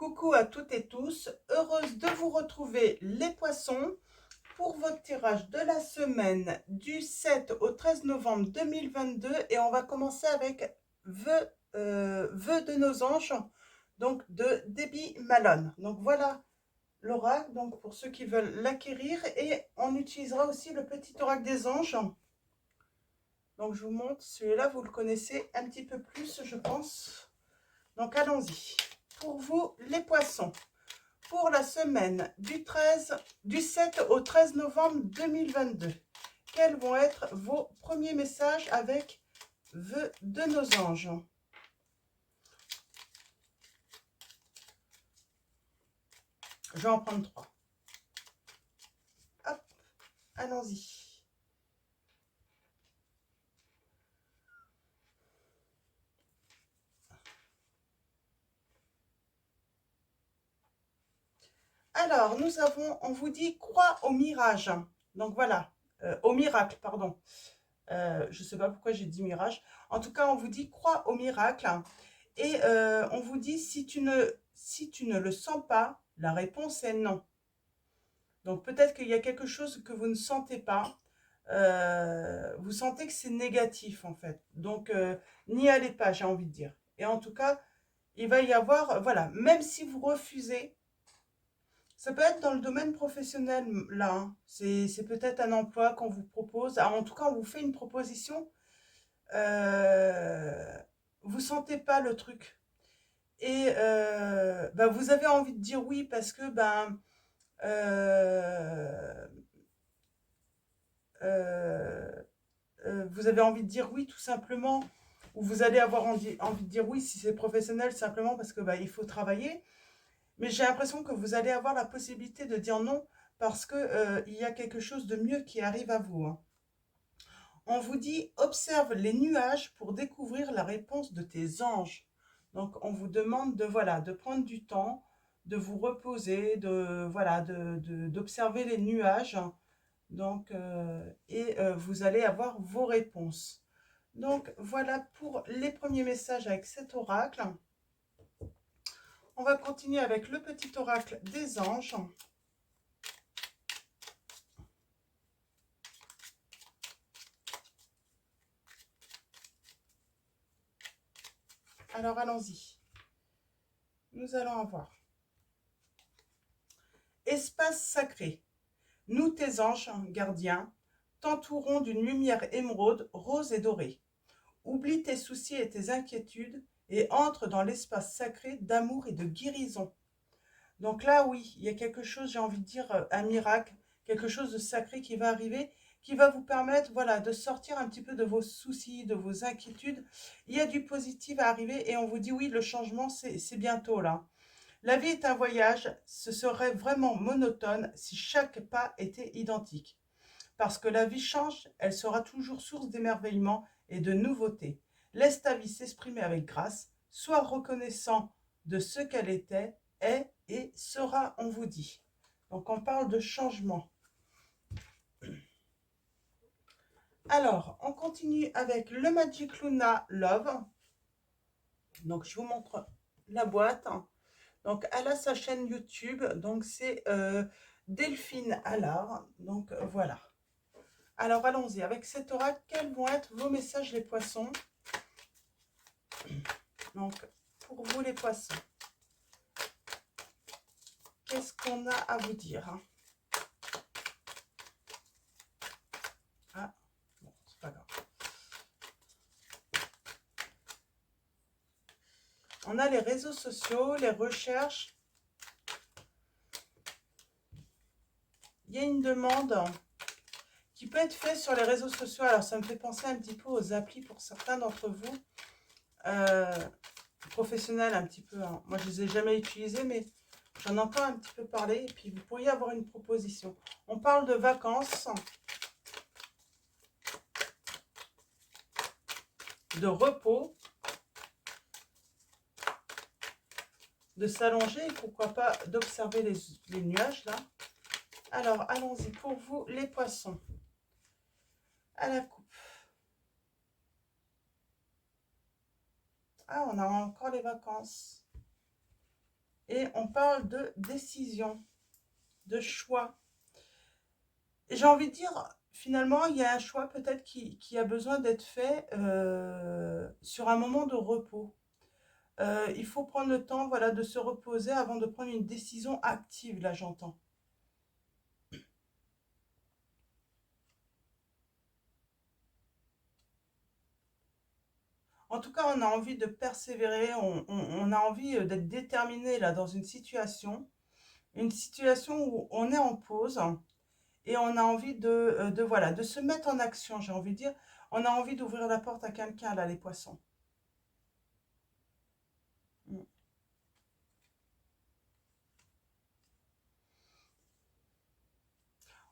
Coucou à toutes et tous, heureuse de vous retrouver les poissons pour votre tirage de la semaine du 7 au 13 novembre 2022 et on va commencer avec Vœux de nos anges, donc de Debbie Malone. Donc voilà l'oracle, donc pour ceux qui veulent l'acquérir, et on utilisera aussi le petit oracle des anges. Donc je vous montre, celui-là vous le connaissez un petit peu plus je pense. Donc allons-y. Pour vous les poissons, pour la semaine du 7 au 13 novembre 2022, quels vont être vos premiers messages avec Vœux de nos anges? Je vais en prendre 3. Hop, allons-y. Alors, nous avons, on vous dit, crois au mirage. Donc voilà, au miracle, pardon. Je ne sais pas pourquoi j'ai dit mirage. En tout cas, on vous dit, crois au miracle. Et on vous dit, si tu ne le sens pas, la réponse est non. Donc peut-être qu'il y a quelque chose que vous ne sentez pas. Vous sentez que c'est négatif en fait. Donc n'y allez pas, j'ai envie de dire. Et en tout cas, il va y avoir, voilà, même si vous refusez, ça peut être dans le domaine professionnel là, hein. C'est peut-être un emploi qu'on vous propose. Alors, en tout cas, on vous fait une proposition. Euh, vous sentez pas le truc. Et bah, vous avez envie de dire oui parce que ben, euh, euh, vous avez envie de dire oui tout simplement, ou vous allez avoir envie de dire oui si c'est professionnel simplement parce que bah, il faut travailler. Mais j'ai l'impression que vous allez avoir la possibilité de dire non parce que il y a quelque chose de mieux qui arrive à vous, hein. On vous dit observe les nuages pour découvrir la réponse de tes anges. Donc on vous demande de voilà de prendre du temps, de vous reposer, de voilà d'observer les nuages. Donc vous allez avoir vos réponses. Donc voilà pour les premiers messages avec cet oracle. On va continuer avec le petit oracle des anges. Alors allons-y. Nous allons avoir espace sacré. Nous, tes anges gardiens, t'entourons d'une lumière émeraude, rose et dorée. Oublie tes soucis et tes inquiétudes et entre dans l'espace sacré d'amour et de guérison. Donc là, oui, il y a quelque chose, j'ai envie de dire, un miracle, quelque chose de sacré qui va arriver, qui va vous permettre, voilà, de sortir un petit peu de vos soucis, de vos inquiétudes. Il y a du positif à arriver et on vous dit, oui, le changement, c'est bientôt là. La vie est un voyage, ce serait vraiment monotone si chaque pas était identique. Parce que la vie change, elle sera toujours source d'émerveillement et de nouveautés. Laisse ta vie s'exprimer avec grâce, sois reconnaissant de ce qu'elle était, est et sera, on vous dit. Donc on parle de changement. Alors, on continue avec le Magic Luna Love. Donc je vous montre la boîte. Donc elle a sa chaîne YouTube, donc c'est Delphine Allard. Donc voilà. Alors allons-y, avec cet oracle, quels vont être vos messages les poissons? Donc pour vous les poissons, qu'est-ce qu'on a à vous dire? Ah, bon, c'est pas grave. On a les réseaux sociaux, les recherches. Il y a une demande qui peut être faite sur les réseaux sociaux. Alors ça me fait penser un petit peu aux applis pour certains d'entre vous. Professionnels un petit peu, hein. Moi je ne les ai jamais utilisés, mais j'en entends un petit peu parler. Et puis vous pourriez avoir une proposition. On parle de vacances, de repos, de s'allonger et pourquoi pas d'observer les nuages là. Alors allons-y pour vous les poissons. À la coupe. Ah, on a encore les vacances. Et on parle de décision, de choix. Et j'ai envie de dire, finalement, il y a un choix peut-être qui a besoin d'être fait sur un moment de repos. Il faut prendre le temps, voilà, de se reposer avant de prendre une décision active, là j'entends. En tout cas, on a envie de persévérer, on a envie d'être déterminé là dans une situation où on est en pause et on a envie voilà, de se mettre en action, j'ai envie de dire. On a envie d'ouvrir la porte à quelqu'un là, les poissons. Mm.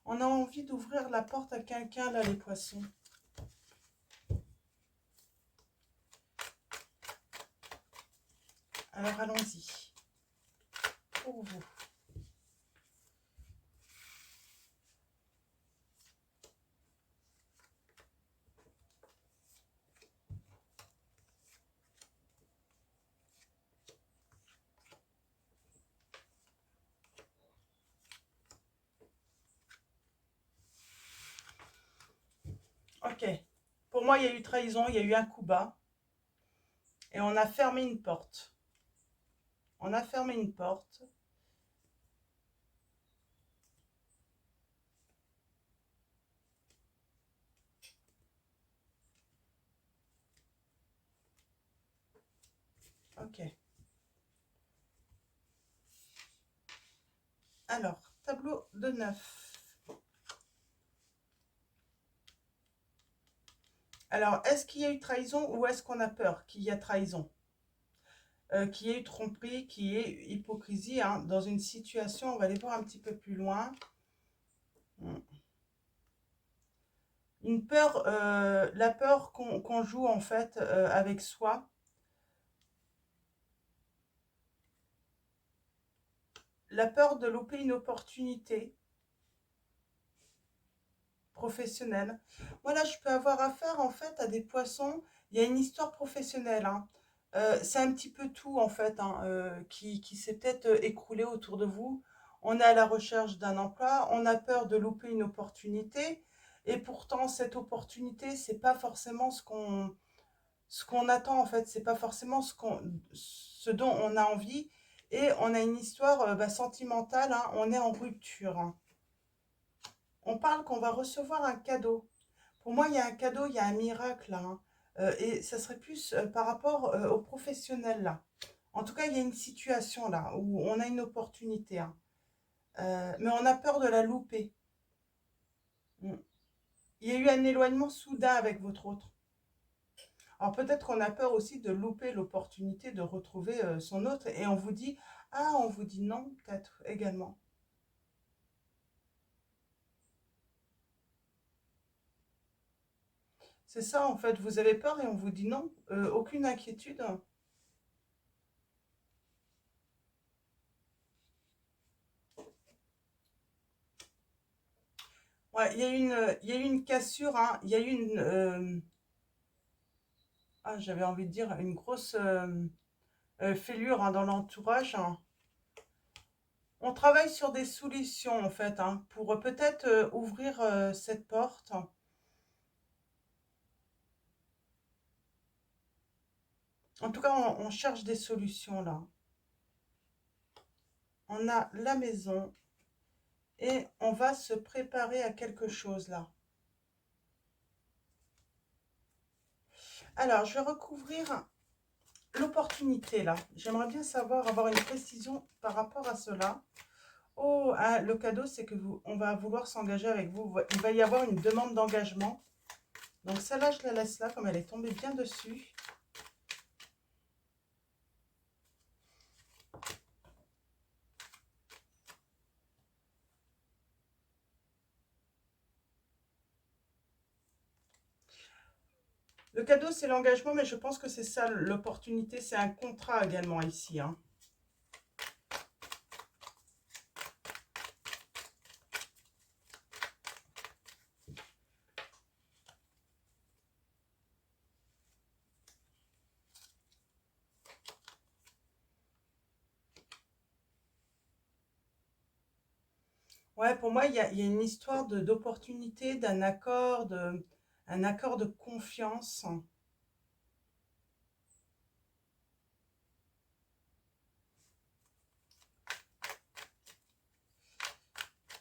On a envie d'ouvrir la porte à quelqu'un là, les poissons. Alors allons-y, pour vous. Ok, pour moi il y a eu trahison, il y a eu un coup bas et on a fermé une porte. On a fermé une porte. Ok. Alors, tableau de 9. Alors, est-ce qu'il y a eu trahison ou est-ce qu'on a peur qu'il y ait trahison? Qu'il y ait eu tromperie, qu'il y ait eu hypocrisie hein, dans une situation, on va aller voir un petit peu plus loin. Une peur, la peur qu'on joue en fait avec soi. La peur de louper une opportunité professionnelle. Voilà, je peux avoir affaire en fait à des poissons. Il y a une histoire professionnelle. Hein. C'est un petit peu tout en fait hein, qui s'est peut-être écroulé autour de vous. On est à la recherche d'un emploi, on a peur de louper une opportunité et pourtant cette opportunité c'est pas forcément ce qu'on attend en fait, c'est pas forcément ce dont on a envie et on a une histoire sentimentale, hein, on est en rupture. Hein. On parle qu'on va recevoir un cadeau. Pour moi, il y a un cadeau, il y a un miracle là. Hein. Et ça serait plus par rapport aux professionnels là. En tout cas, il y a une situation là où on a une opportunité. Hein. Mais on a peur de la louper. Mm. Il y a eu un éloignement soudain avec votre autre. Alors peut-être qu'on a peur aussi de louper l'opportunité de retrouver son autre et on vous dit, ah, on vous dit non peut-être également. C'est ça en fait, vous avez peur et on vous dit non, aucune inquiétude. Ouais, il y a eu une cassure, hein, il y a eu j'avais envie de dire une grosse fêlure hein, dans l'entourage. Hein. On travaille sur des solutions en fait hein, pour peut-être ouvrir cette porte. En tout cas, on cherche des solutions là. On a la maison et on va se préparer à quelque chose là. Alors, je vais recouvrir l'opportunité là. J'aimerais bien savoir, avoir une précision par rapport à cela. Oh, ah, le cadeau, c'est que on va vouloir s'engager avec vous. Il va y avoir une demande d'engagement. Donc celle-là, je la laisse là, comme elle est tombée bien dessus. Le cadeau, c'est l'engagement, mais je pense que c'est ça, l'opportunité. C'est un contrat également ici. Hein. Ouais, pour moi, il y a une histoire d'opportunité, un accord de confiance.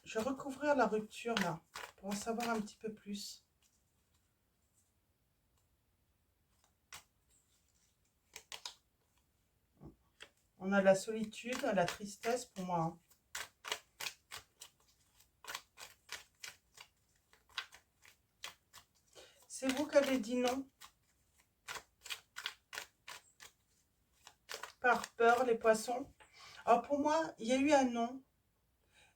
Je vais recouvrir la rupture là, pour en savoir un petit peu plus. On a la solitude, la tristesse pour moi, hein. C'est vous qui avez dit non, par peur, les poissons. Alors pour moi, il y a eu un non,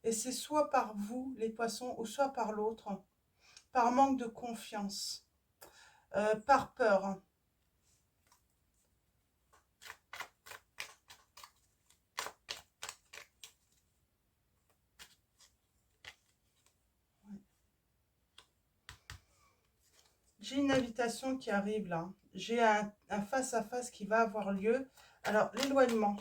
et c'est soit par vous, les poissons, ou soit par l'autre, par manque de confiance, par peur. J'ai une invitation qui arrive là. J'ai un face-à-face qui va avoir lieu. Alors, l'éloignement.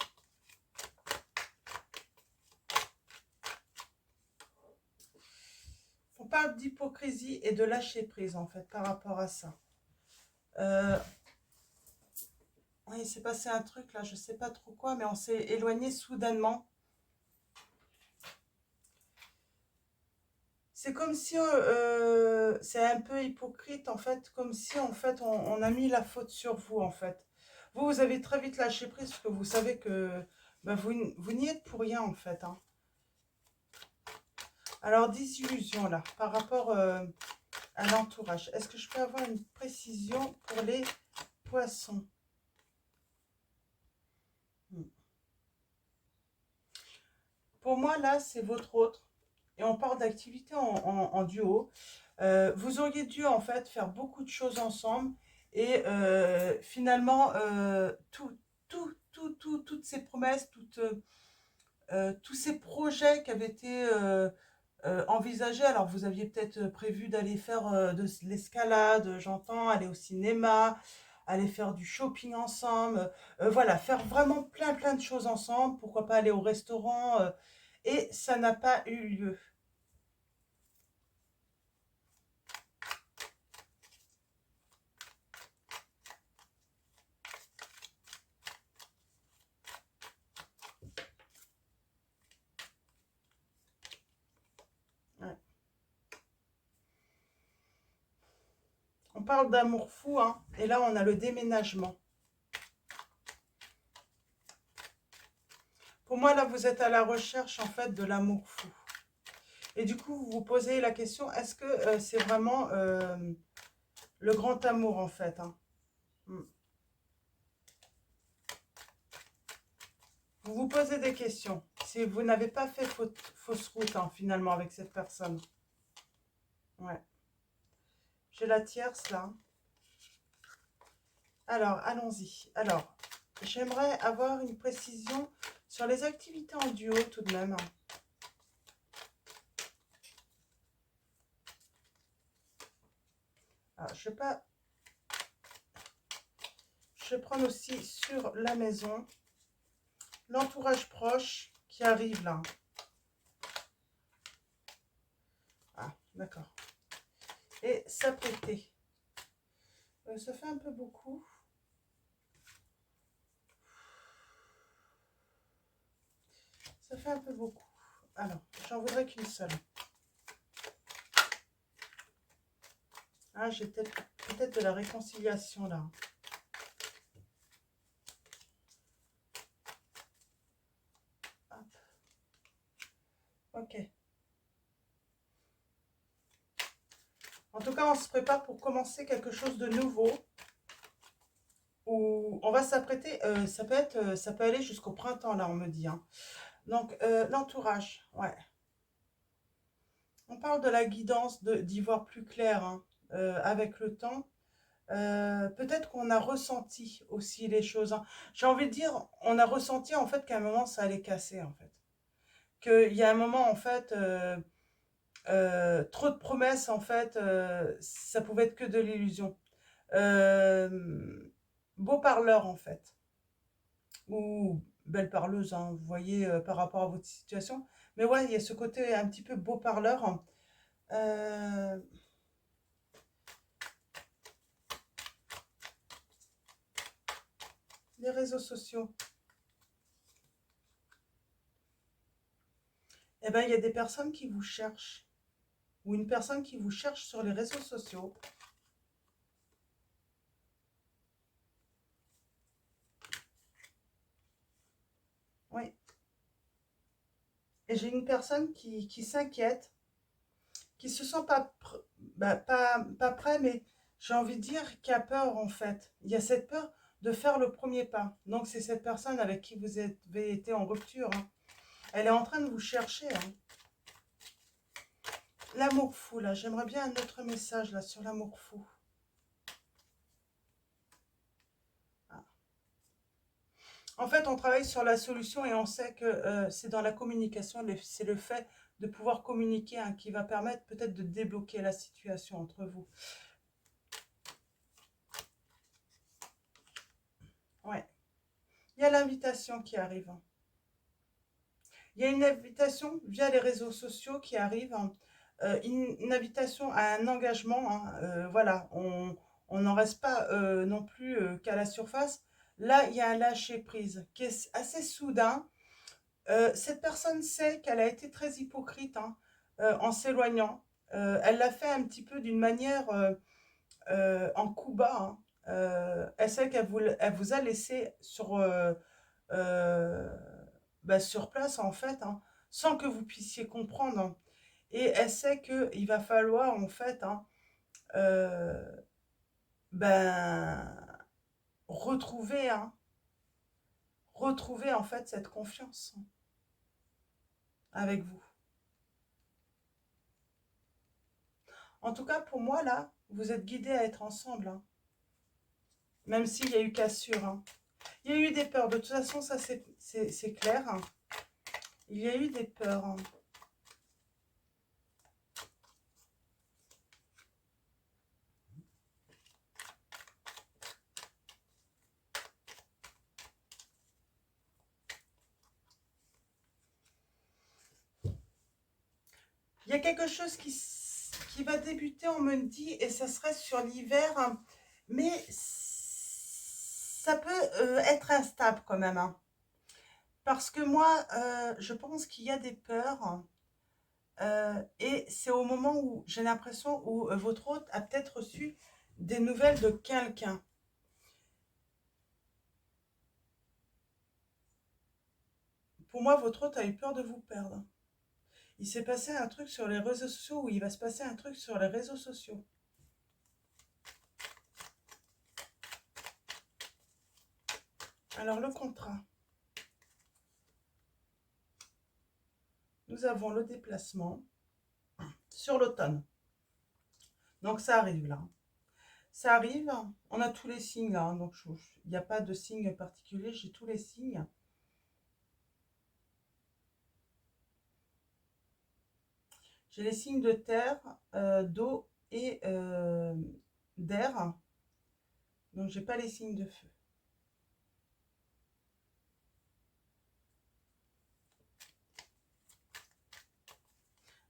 On parle d'hypocrisie et de lâcher prise, en fait, par rapport à ça. Oui, il s'est passé un truc là, je ne sais pas trop quoi, mais on s'est éloigné soudainement. C'est comme si, c'est un peu hypocrite, en fait, comme si, en fait, on a mis la faute sur vous, en fait. Vous avez très vite lâché prise, parce que vous savez que ben, vous n'y êtes pour rien, en fait, hein. Alors, désillusion, là, par rapport à l'entourage. Est-ce que je peux avoir une précision pour les poissons? Hmm. Pour moi, là, c'est votre autre. Et on parle d'activité en duo. Vous auriez dû, en fait, faire beaucoup de choses ensemble. Et finalement, toutes ces promesses, tous ces projets qui avaient été envisagés. Alors, vous aviez peut-être prévu d'aller faire de l'escalade, j'entends, aller au cinéma, aller faire du shopping ensemble. Voilà, faire vraiment plein de choses ensemble. Pourquoi pas aller au restaurant. Et ça n'a pas eu lieu. Ouais. On parle d'amour fou, hein, et là on a le déménagement. Pour moi, là, vous êtes à la recherche, en fait, de l'amour fou. Et du coup, vous vous posez la question, est-ce que c'est vraiment le grand amour, en fait, hein? Hmm. Vous vous posez des questions. Si vous n'avez pas fait fausse route, hein, finalement, avec cette personne. Ouais. J'ai la tierce, là. Alors, allons-y. Alors, j'aimerais avoir une précision sur les activités en duo, tout de même. Alors, je vais pas... Je vais prendre aussi sur la maison. L'entourage proche qui arrive là. Ah, d'accord. Et s'apprêter. Ça fait un peu beaucoup. Ça fait un peu beaucoup. Alors, j'en voudrais qu'une seule. Ah, j'ai peut-être de la réconciliation là. Hop. Ok. En tout cas, on se prépare pour commencer quelque chose de nouveau. Où on va s'apprêter. Ça peut aller jusqu'au printemps là, on me dit, hein. Donc, l'entourage, ouais. On parle de la guidance, d'y voir plus clair, hein, avec le temps. Peut-être qu'on a ressenti aussi les choses, hein. J'ai envie de dire, on a ressenti en fait qu'à un moment ça allait casser en fait. Qu'il y a un moment en fait, trop de promesses en fait, ça pouvait être que de l'illusion. Euh, Beau parleur en fait. Ou belle parleuse, hein, vous voyez, par rapport à votre situation. Mais ouais, il y a ce côté un petit peu beau parleur, hein. Euh, les réseaux sociaux. Eh ben, il y a des personnes qui vous cherchent, ou une personne qui vous cherche sur les réseaux sociaux. Oui. Et j'ai une personne qui s'inquiète, qui se sent pas prêt, mais j'ai envie de dire qui a peur en fait. Il y a cette peur de faire le premier pas. Donc c'est cette personne avec qui vous avez été en rupture, hein. Elle est en train de vous chercher, hein. L'amour fou, là. J'aimerais bien un autre message, là, sur l'amour fou. Ah. En fait, on travaille sur la solution et on sait que c'est dans la communication, c'est le fait de pouvoir communiquer, hein, qui va permettre peut-être de débloquer la situation entre vous. Ouais. Il y a l'invitation qui arrive, hein. Il y a une invitation via les réseaux sociaux qui arrive, hein. Une invitation à un engagement, hein. Voilà, on n'en reste pas non plus qu'à la surface. Là, il y a un lâcher-prise qui est assez soudain. Cette personne sait qu'elle a été très hypocrite, hein, en s'éloignant. Elle l'a fait un petit peu d'une manière en coup bas, hein. Elle sait elle vous a laissé euh, sur place, en fait, hein, sans que vous puissiez comprendre, hein. Et elle sait qu'il va falloir, en fait, hein, euh, ben, retrouver, hein, retrouver, en fait, cette confiance, hein, avec vous. En tout cas, pour moi, là, vous êtes guidés à être ensemble, hein, même s'il y a eu cassure, hein. Il y a eu des peurs, de toute façon, ça c'est clair, hein. Il y a eu des peurs, hein. Il y a quelque chose qui va débuter, on me dit, et ça serait sur l'hiver, hein, mais ça peut être instable quand même, hein. Parce que moi, je pense qu'il y a des peurs, et c'est au moment où j'ai l'impression où votre hôte a peut-être reçu des nouvelles de quelqu'un. Pour moi, votre hôte a eu peur de vous perdre. Il s'est passé un truc sur les réseaux sociaux, ou il va se passer un truc sur les réseaux sociaux. Alors, le contrat. Nous avons le déplacement sur l'automne. Donc, ça arrive là. Ça arrive, on a tous les signes là, hein, donc il n'y a pas de signe particulier, j'ai tous les signes. J'ai les signes de terre, d'eau et d'air, donc j'ai pas les signes de feu.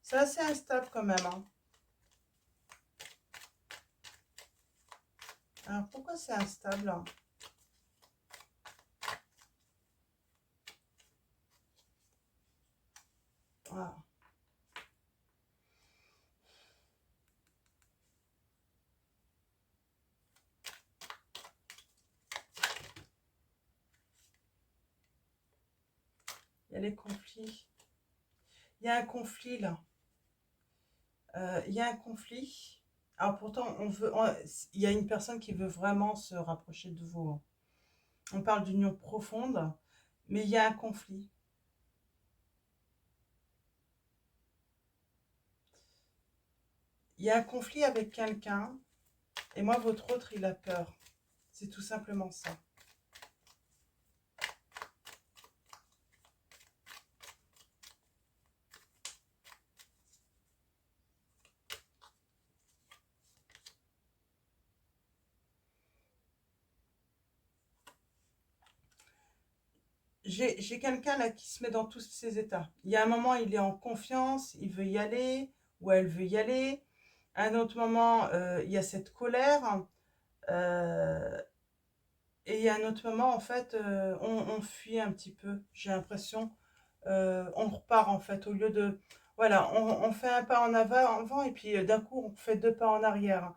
C'est assez instable quand même, hein. Alors pourquoi c'est instable, hein? Voilà. Il y a les conflits. Il y a un conflit là. Il y a un conflit. Alors pourtant, il y a une personne qui veut vraiment se rapprocher de vous, hein. On parle d'union profonde, mais il y a un conflit. Il y a un conflit avec quelqu'un, et moi, votre autre, il a peur. C'est tout simplement ça. j'ai quelqu'un là qui se met dans tous ces états. Il y a un moment, il est en confiance, il veut y aller, ou elle veut y aller. À un autre moment, il y a cette colère. euh, et il y a un autre moment, en fait, on fuit un petit peu, j'ai l'impression. On repart, en fait, au lieu de... Voilà, on fait un pas en avant, et puis d'un coup, on fait deux pas en arrière.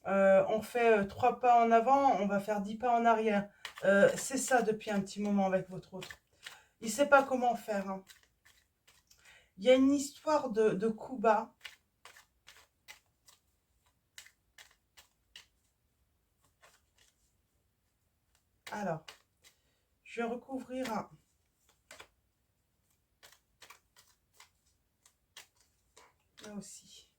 On fait trois pas en avant, on va faire 10 pas en arrière. C'est ça depuis un petit moment avec votre autre. Il ne sait pas comment faire, hein. Il y a une histoire de coup bas. Alors, je vais recouvrir là aussi.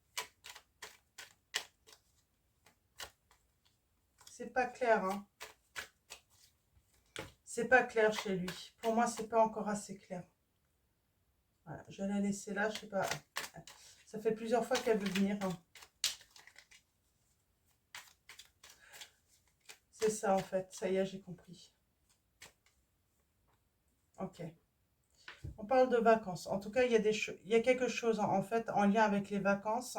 C'est pas clair, hein. C'est pas clair chez lui. Pour moi, c'est pas encore assez clair. Voilà, je vais la laisser là, je sais pas. Ça fait plusieurs fois qu'elle veut venir, hein. C'est ça en fait, ça y est, j'ai compris. Ok. On parle de vacances. En tout cas, il y a quelque chose en fait en lien avec les vacances.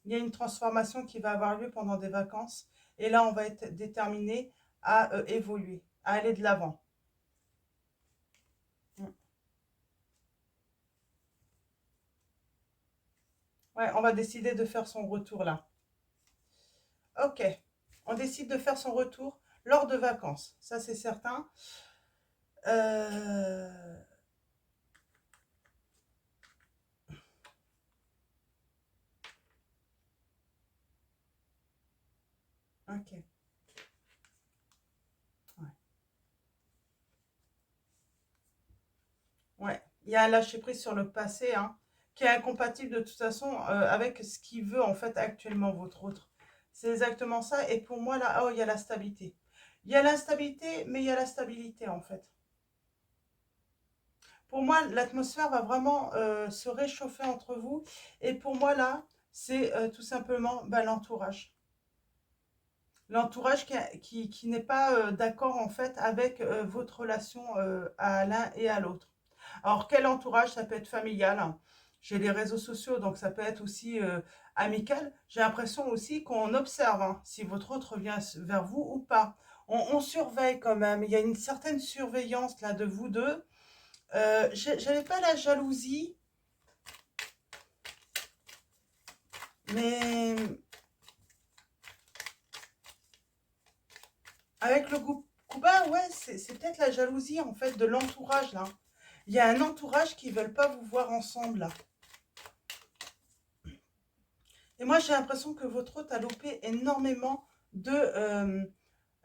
Il y a une transformation qui va avoir lieu pendant des vacances. Et là, on va être déterminé à évoluer, à aller de l'avant. Mm. Ouais, on va décider de faire son retour là. Ok. On décide de faire son retour lors de vacances. Ça, c'est certain. Euh, Ok. Ouais. Ouais. Il y a un lâcher-prise sur le passé, hein, qui est incompatible de toute façon avec ce qu'il veut en fait actuellement votre autre. C'est exactement ça. Et pour moi, là, oh, il y a la stabilité. Il y a l'instabilité, mais il y a la stabilité en fait. Pour moi, l'atmosphère va vraiment se réchauffer entre vous. Et pour moi, là, c'est tout simplement bah, l'entourage. L'entourage qui n'est pas d'accord en fait avec votre relation à l'un et à l'autre. Alors, quel entourage? Ça peut être familial, hein. J'ai les réseaux sociaux, donc ça peut être aussi amical. J'ai l'impression aussi qu'on observe hein, si votre autre revient vers vous ou pas. On surveille quand même. Il y a une certaine surveillance là de vous deux. J'avais pas la jalousie, mais avec le groupe Cuba, ouais, c'est peut-être la jalousie en fait de l'entourage là. Il y a un entourage qui ne veulent pas vous voir ensemble là. Et moi j'ai l'impression que votre hôte a loupé énormément de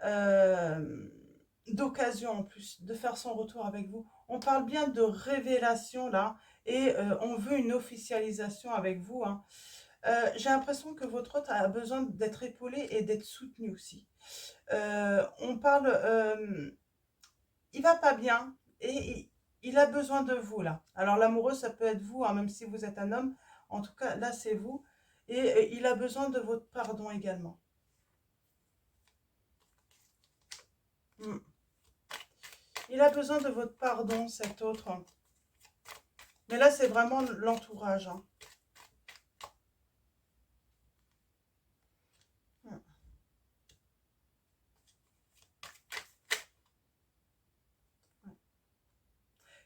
euh, d'occasions en plus de faire son retour avec vous. On parle bien de révélation là et on veut une officialisation avec vous, hein. J'ai l'impression que votre hôte a besoin d'être épaulé et d'être soutenu aussi. On parle, il va pas bien et il a besoin de vous là. Alors l'amoureux, ça peut être vous, hein, même si vous êtes un homme. En tout cas, là, c'est vous. Et il a besoin de votre pardon également. Mm. Il a besoin de votre pardon, cet autre. Mais là, c'est vraiment l'entourage, hein. Mm.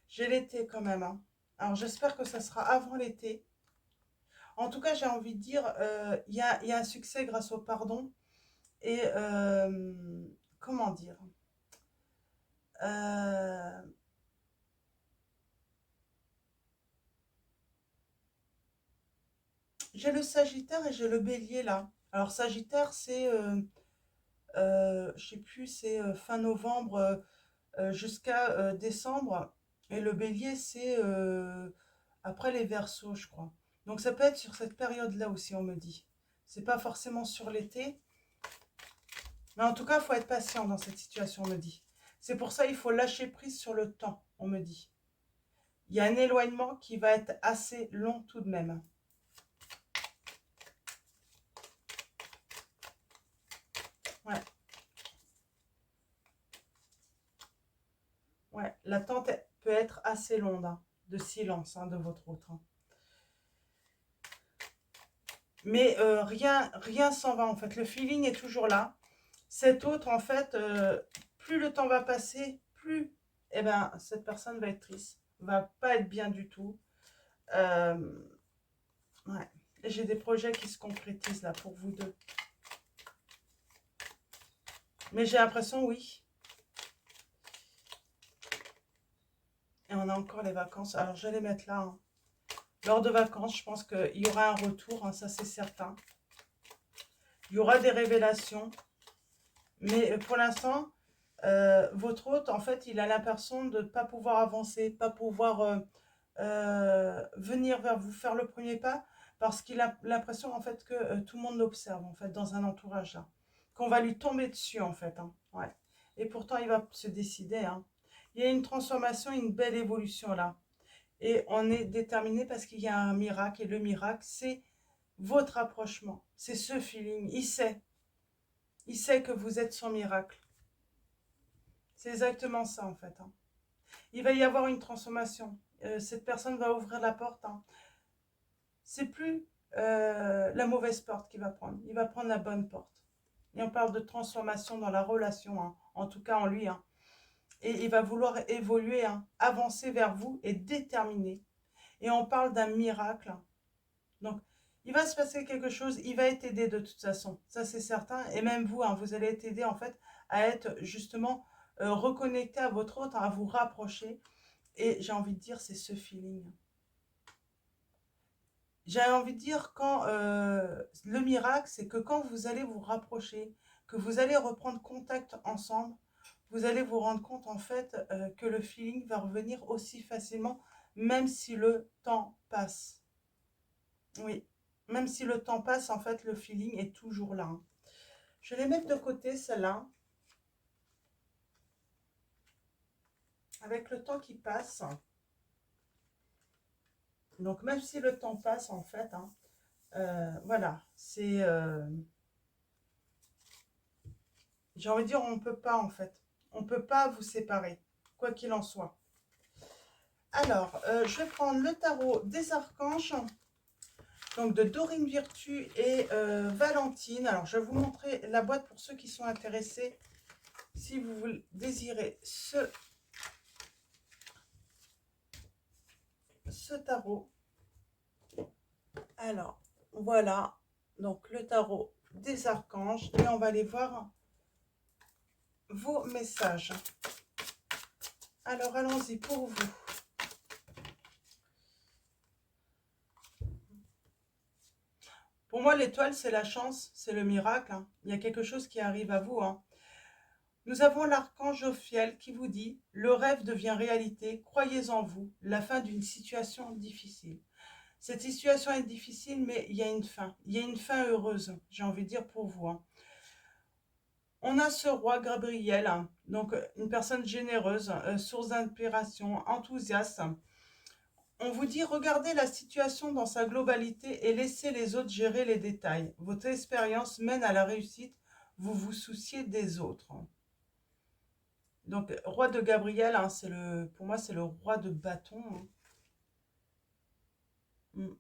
J'ai l'été quand même, hein. Alors j'espère que ça sera avant l'été. En tout cas, j'ai envie de dire, il y a un succès grâce au pardon. Et comment dire, euh, j'ai le Sagittaire et j'ai le Bélier là. Alors Sagittaire, c'est, je sais plus, c'est fin novembre jusqu'à décembre. Et le Bélier, c'est après les Verseaux, je crois. Donc ça peut être sur cette période-là aussi, on me dit. C'est pas forcément sur l'été. Mais en tout cas, il faut être patient dans cette situation, on me dit. C'est pour ça qu'il faut lâcher prise sur le temps, on me dit. Il y a un éloignement qui va être assez long tout de même. Ouais. Ouais, l'attente peut être assez longue, hein, de silence, hein, de votre autre, hein. Mais rien s'en va, en fait. Le feeling est toujours là. Cet autre, en fait, plus le temps va passer, plus eh ben, cette personne va être triste, va pas être bien du tout. Euh, ouais. J'ai des projets qui se concrétisent là pour vous deux. Mais j'ai l'impression, oui. Et on a encore les vacances. Alors, je vais les mettre là, hein. Lors de vacances, je pense qu'il y aura un retour, hein, ça c'est certain. Il y aura des révélations. Mais pour l'instant, votre hôte, en fait, il a l'impression de ne pas pouvoir avancer, pas pouvoir venir vers vous, faire le premier pas, parce qu'il a l'impression, en fait, que tout le monde l'observe, en fait, dans un entourage, là. Qu'on va lui tomber dessus, en fait, hein. Ouais. Et pourtant, il va se décider, hein. Il y a une transformation, une belle évolution, là. Et on est déterminé parce qu'il y a un miracle, et le miracle, c'est votre rapprochement. C'est ce feeling. Il sait que vous êtes son miracle. C'est exactement ça, en fait, hein. Il va y avoir une transformation. Cette personne va ouvrir la porte, hein. C'est plus la mauvaise porte qu'il va prendre. Il va prendre la bonne porte. Et on parle de transformation dans la relation, hein, en tout cas en lui, hein. Et il va vouloir évoluer, hein, avancer vers vous et déterminer. Et on parle d'un miracle, hein. Donc, il va se passer quelque chose, il va être aidé de toute façon. Ça, c'est certain. Et même vous, hein, vous allez être aidé, en fait, à être justement reconnecté à votre autre, hein, à vous rapprocher. Et j'ai envie de dire, c'est ce feeling. J'ai envie de dire, quand le miracle, c'est que quand vous allez vous rapprocher, que vous allez reprendre contact ensemble, vous allez vous rendre compte en fait que le feeling va revenir aussi facilement, même si le temps passe. Oui, même si le temps passe, en fait, le feeling est toujours là, hein. Je vais les mettre de côté, celle-là. Avec le temps qui passe, donc même si le temps passe, en fait, hein, voilà, c'est... j'ai envie de dire, on ne peut pas, en fait. On ne peut pas vous séparer, quoi qu'il en soit. Alors, je vais prendre le tarot des archanges, donc de Dorine Virtue et Valentine. Alors, je vais vous montrer la boîte pour ceux qui sont intéressés. Si vous désirez ce tarot. Alors, voilà. Donc, le tarot des archanges. Et on va aller voir vos messages. Alors, allons-y pour vous. Pour moi, l'étoile, c'est la chance, c'est le miracle, hein. Il y a quelque chose qui arrive à vous, hein. Nous avons l'archange Ophiel qui vous dit « Le rêve devient réalité, croyez en vous, la fin d'une situation difficile. » Cette situation est difficile, mais il y a une fin. Il y a une fin heureuse, j'ai envie de dire pour vous, hein. On a ce roi Gabriel, hein, donc une personne généreuse, source d'inspiration, enthousiaste. On vous dit, regardez la situation dans sa globalité et laissez les autres gérer les détails. Votre expérience mène à la réussite, vous vous souciez des autres. Donc, roi de Gabriel, hein, pour moi, c'est le roi de bâton, hein. Mm.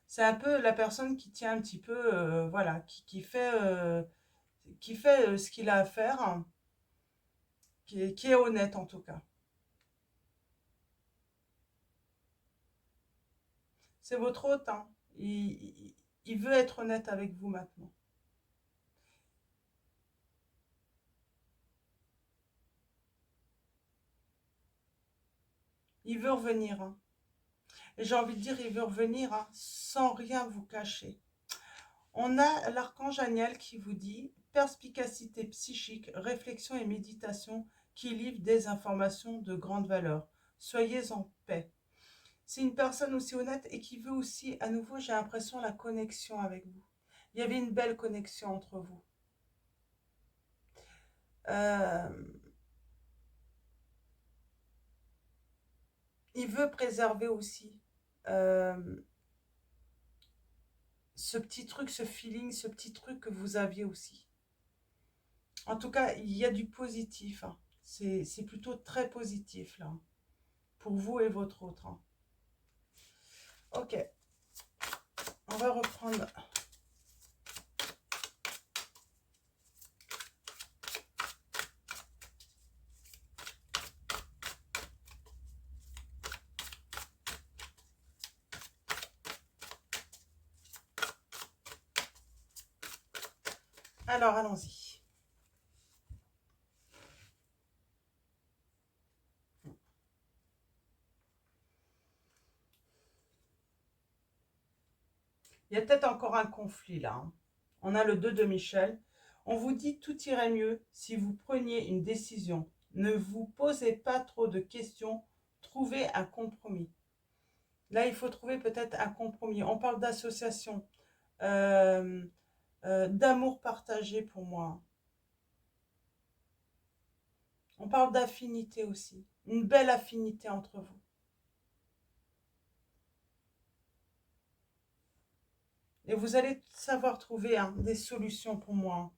C'est un peu la personne qui tient un petit peu, voilà, qui fait ce qu'il a à faire, hein, qui est honnête en tout cas. C'est votre hôte, hein. Il veut être honnête avec vous maintenant. Il veut revenir, hein. Et j'ai envie de dire, il veut revenir, hein, sans rien vous cacher. On a l'archange Aniel qui vous dit perspicacité psychique, réflexion et méditation qui livre des informations de grande valeur. Soyez en paix. C'est une personne aussi honnête et qui veut aussi, à nouveau, j'ai l'impression, la connexion avec vous. Il y avait une belle connexion entre vous. Euh, il veut préserver aussi euh, ce petit truc, ce feeling, ce petit truc que vous aviez aussi. En tout cas, il y a du positif, hein. C'est plutôt très positif, là, pour vous et votre autre, hein. Ok, on va reprendre. Alors, allons-y. Il y a peut-être encore un conflit là, hein. On a le 2 de Michel. On vous dit tout irait mieux si vous preniez une décision. Ne vous posez pas trop de questions. Trouvez un compromis. Là, il faut trouver peut-être un compromis. On parle d'association, euh, d'amour partagé pour moi. On parle d'affinité aussi. Une belle affinité entre vous. Et vous allez savoir trouver, hein, des solutions pour moi.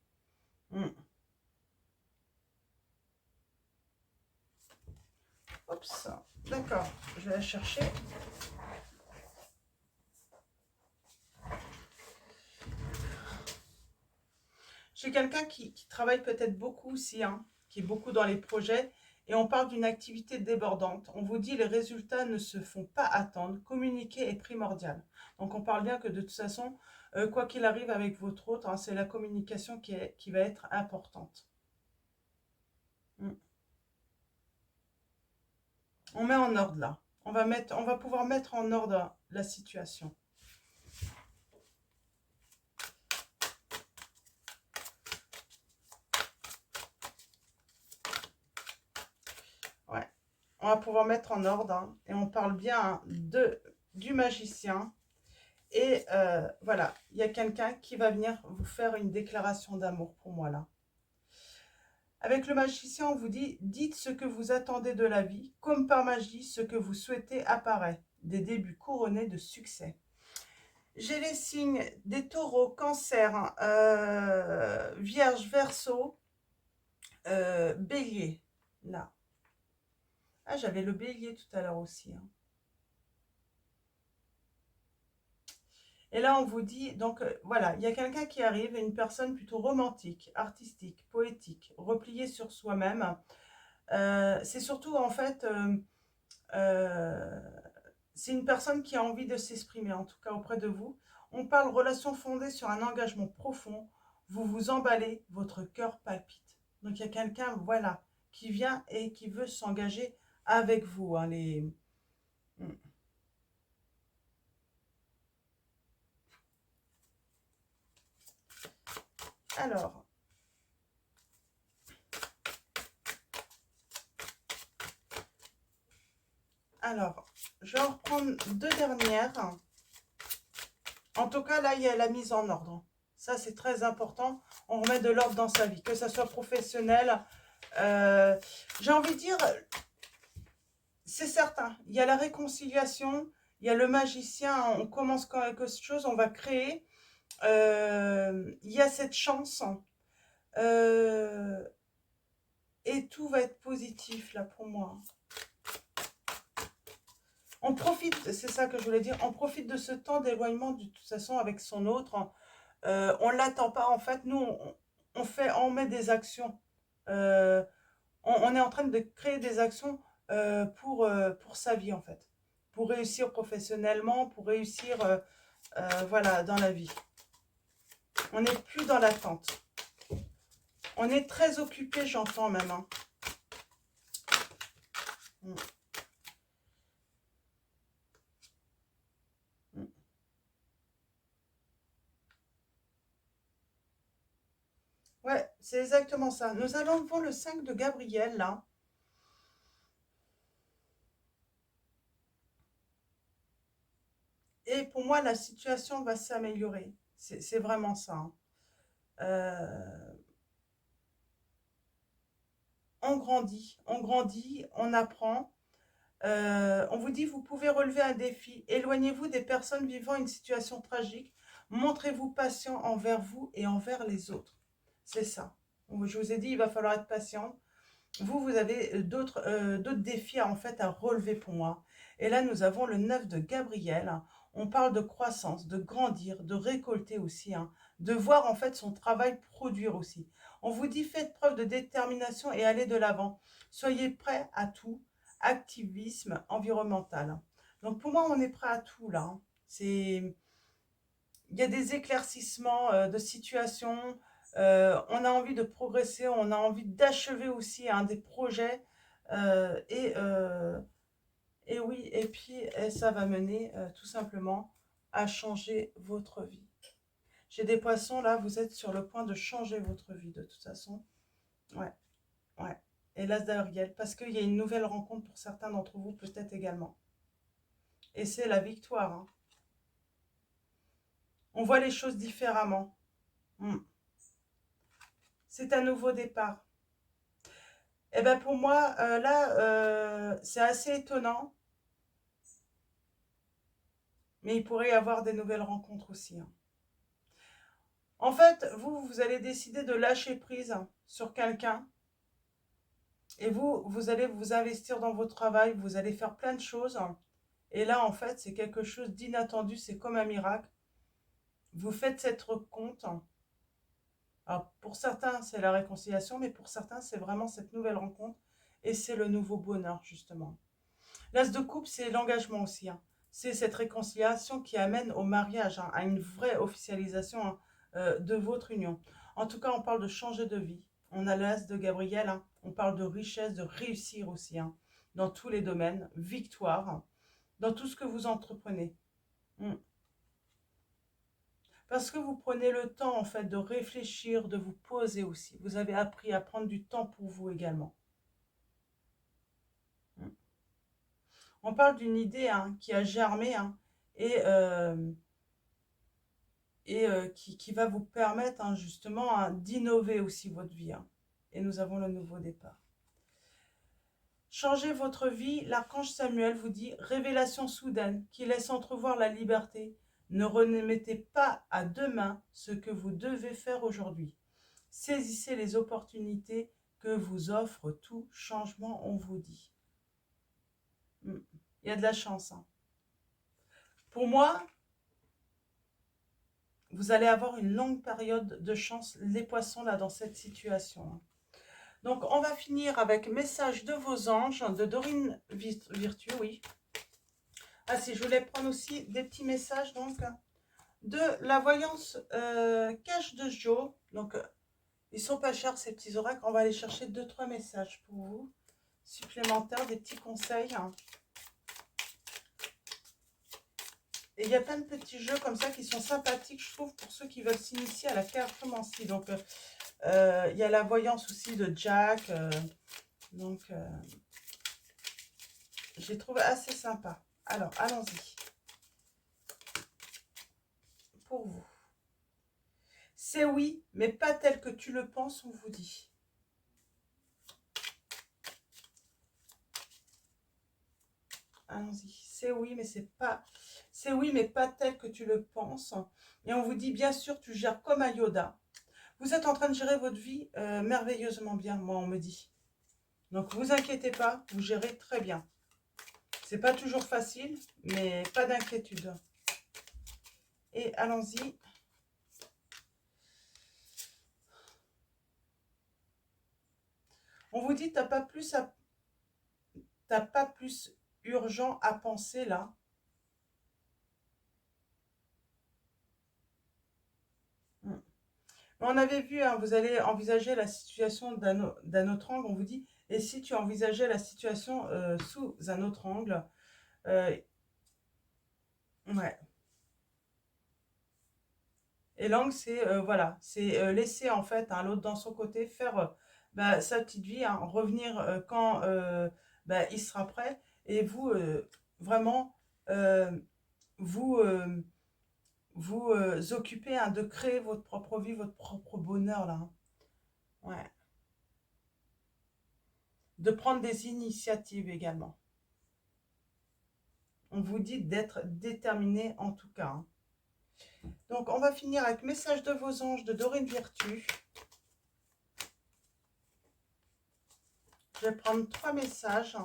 Hmm. Oups, d'accord, je vais la chercher. J'ai quelqu'un qui travaille peut-être beaucoup aussi, hein, qui est beaucoup dans les projets, et on parle d'une activité débordante. On vous dit les résultats ne se font pas attendre, communiquer est primordial. Donc on parle bien que de toute façon, quoi qu'il arrive avec votre autre, hein, c'est la communication qui va être importante. Mm. On met en ordre là. On va pouvoir mettre en ordre la situation. Ouais. On va pouvoir mettre en ordre, hein, et on parle bien, hein, du magicien. Et voilà, il y a quelqu'un qui va venir vous faire une déclaration d'amour pour moi là. Avec le magicien, on vous dit, dites ce que vous attendez de la vie, comme par magie, ce que vous souhaitez apparaît. Des débuts couronnés de succès. J'ai les signes des taureaux, cancer, vierge, verseau, bélier, là. Ah, j'avais le bélier tout à l'heure aussi, hein. Et là, on vous dit, donc voilà, il y a quelqu'un qui arrive, une personne plutôt romantique, artistique, poétique, repliée sur soi-même. C'est surtout, en fait, euh, c'est une personne qui a envie de s'exprimer, en tout cas auprès de vous. On parle relation fondée sur un engagement profond. Vous vous emballez, votre cœur palpite. Donc il y a quelqu'un, voilà, qui vient et qui veut s'engager avec vous, hein, les... Hmm. Alors, alors, je vais en reprendre deux dernières. En tout cas, là, il y a la mise en ordre. Ça, c'est très important. On remet de l'ordre dans sa vie, que ça soit professionnel. J'ai envie de dire, c'est certain, il y a la réconciliation, il y a le magicien, on commence quand quelque chose, on va créer. Il y a cette chance. euh, et tout va être positif, là, pour moi. On profite, c'est ça que je voulais dire, on profite de ce temps d'éloignement, de toute façon, avec son autre. On ne l'attend pas, en fait. Nous, on met des actions. Euh, on est en train de créer des actions pour sa vie, en fait. Pour réussir professionnellement, pour réussir voilà, dans la vie. On n'est plus dans l'attente. On est très occupé, j'entends même, hein. Mm. Mm. Ouais, c'est exactement ça. Nous allons voir le 5 de Gabriel, là. Et pour moi, la situation va s'améliorer. C'est vraiment ça, hein. Euh, on grandit, on apprend. On vous dit, vous pouvez relever un défi. Éloignez-vous des personnes vivant une situation tragique. Montrez-vous patient envers vous et envers les autres. C'est ça. Je vous ai dit, il va falloir être patient. Vous avez d'autres défis en fait à relever pour moi. Et là, nous avons le 9 de Gabriel. On parle de croissance, de grandir, de récolter aussi, hein, de voir en fait son travail produire aussi. On vous dit, faites preuve de détermination et allez de l'avant. Soyez prêts à tout. Activisme environnemental. Donc pour moi, on est prêt à tout là, hein. Il y a des éclaircissements de situation. On a envie de progresser, on a envie d'achever aussi, hein, des projets. euh, et, euh, et oui, et puis ça va mener tout simplement à changer votre vie. J'ai des poissons là, vous êtes sur le point de changer votre vie de toute façon. Ouais, ouais. Et l'as d'Ariel, parce qu'il y a une nouvelle rencontre pour certains d'entre vous, peut-être également. Et c'est la victoire, hein. On voit les choses différemment. Hmm. C'est un nouveau départ. Eh ben pour moi, là, c'est assez étonnant, mais il pourrait y avoir des nouvelles rencontres aussi, hein. En fait, vous allez décider de lâcher prise sur quelqu'un et vous allez vous investir dans votre travail, vous allez faire plein de choses. Et là, en fait, c'est quelque chose d'inattendu, c'est comme un miracle. Vous faites cette rencontre. Alors, pour certains, c'est la réconciliation, mais pour certains, c'est vraiment cette nouvelle rencontre et c'est le nouveau bonheur, justement. L'as de coupe, c'est l'engagement aussi, hein. C'est cette réconciliation qui amène au mariage, hein, à une vraie officialisation, hein, de votre union. En tout cas, on parle de changer de vie. On a l'as de Gabriel, hein. On parle de richesse, de réussir aussi, hein, dans tous les domaines, victoire, hein, dans tout ce que vous entreprenez. Mm. Parce que vous prenez le temps, en fait, de réfléchir, de vous poser aussi. Vous avez appris à prendre du temps pour vous également. Mm. On parle d'une idée, hein, qui a germé, hein, et, qui va vous permettre, hein, justement, hein, d'innover aussi votre vie, hein. Et nous avons le nouveau départ. Changez votre vie, l'archange Samuel vous dit révélation soudaine qui laisse entrevoir la liberté. Ne remettez pas à demain ce que vous devez faire aujourd'hui. Saisissez les opportunités que vous offre tout changement, on vous dit. Il y a de la chance, hein. Pour moi, vous allez avoir une longue période de chance, les poissons, là, dans cette situation, hein. Donc, on va finir avec message de vos anges, de Dorine Virtue, oui. Ah, si, je voulais prendre aussi des petits messages, donc, de la voyance cache de Jo. Donc, ils sont pas chers, ces petits oracles. On va aller chercher 2-3 messages pour vous, supplémentaires, des petits conseils, hein. Et il y a plein de petits jeux comme ça qui sont sympathiques, je trouve, pour ceux qui veulent s'initier à la cartomancie. Donc, il y a la voyance aussi de Jack. Donc, j'ai trouvé assez sympa. Alors, allons-y. Pour vous. C'est oui, mais pas tel que tu le penses, on vous dit. Allons-y. C'est oui, mais c'est pas... C'est oui, mais pas tel que tu le penses. Et on vous dit, bien sûr, tu gères comme un Yoda. Vous êtes en train de gérer votre vie merveilleusement bien, moi, on me dit. Donc, vous inquiétez pas, vous gérez très bien. C'est pas toujours facile, mais pas d'inquiétude. Et allons-y. On vous dit, t'as pas plus urgent à penser là. On avait vu, hein, vous allez envisager la situation d'un autre angle. On vous dit, et si tu envisageais la situation sous un autre angle, ouais. Et l'angle, c'est voilà, c'est laisser en fait, hein, l'autre dans son côté, faire bah, sa petite vie, hein, revenir quand bah, il sera prêt, et vous vraiment euh, vous vous occuper, hein, de créer votre propre vie, votre propre bonheur là, hein. Ouais. De prendre des initiatives également. On vous dit d'être déterminé en tout cas, hein. Donc on va finir avec message de vos anges de Dorine Virtue. Je vais prendre 3 messages.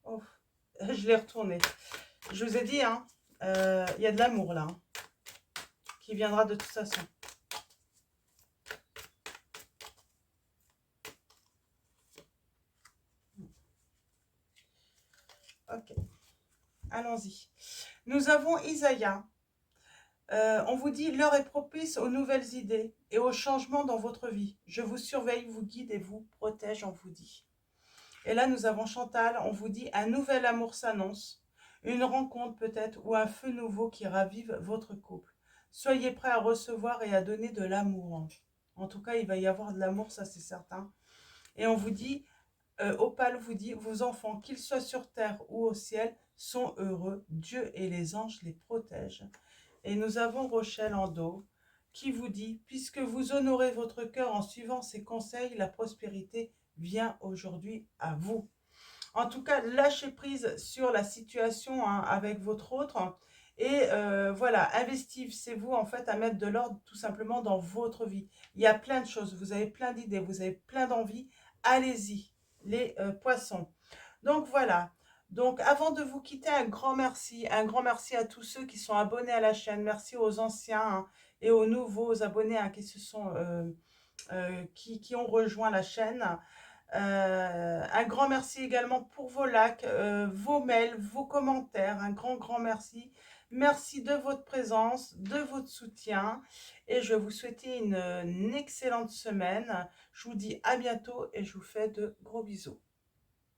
Oh, je l'ai retourné. Je vous ai dit, hein, il y a de l'amour là, hein, qui viendra de toute façon. Ok, allons-y. Nous avons Isaïe. On vous dit, l'heure est propice aux nouvelles idées et aux changements dans votre vie. Je vous surveille, vous guide et vous protège, on vous dit. Et là, nous avons Chantal, on vous dit, un nouvel amour s'annonce, une rencontre peut-être ou un feu nouveau qui ravive votre couple. Soyez prêts à recevoir et à donner de l'amour. En tout cas, il va y avoir de l'amour, ça c'est certain. Et on vous dit, Opale vous dit, vos enfants, qu'ils soient sur terre ou au ciel, sont heureux. Dieu et les anges les protègent. Et nous avons Rochelle en dos qui vous dit, puisque vous honorez votre cœur en suivant ses conseils, la prospérité vient aujourd'hui à vous. En tout cas, lâchez prise sur la situation hein, avec votre autre. Et voilà, investissez-vous en fait à mettre de l'ordre tout simplement dans votre vie. Il y a plein de choses, vous avez plein d'idées, vous avez plein d'envies. Allez-y, les poissons. Donc voilà. Donc avant de vous quitter, un grand merci à tous ceux qui sont abonnés à la chaîne. Merci aux anciens hein, et aux nouveaux abonnés hein, qui se sont qui ont rejoint la chaîne. Un grand merci également pour vos likes, vos mails, vos commentaires. Un grand merci. Merci de votre présence, de votre soutien. Et je vais vous souhaiter une excellente semaine. Je vous dis à bientôt et je vous fais de gros bisous.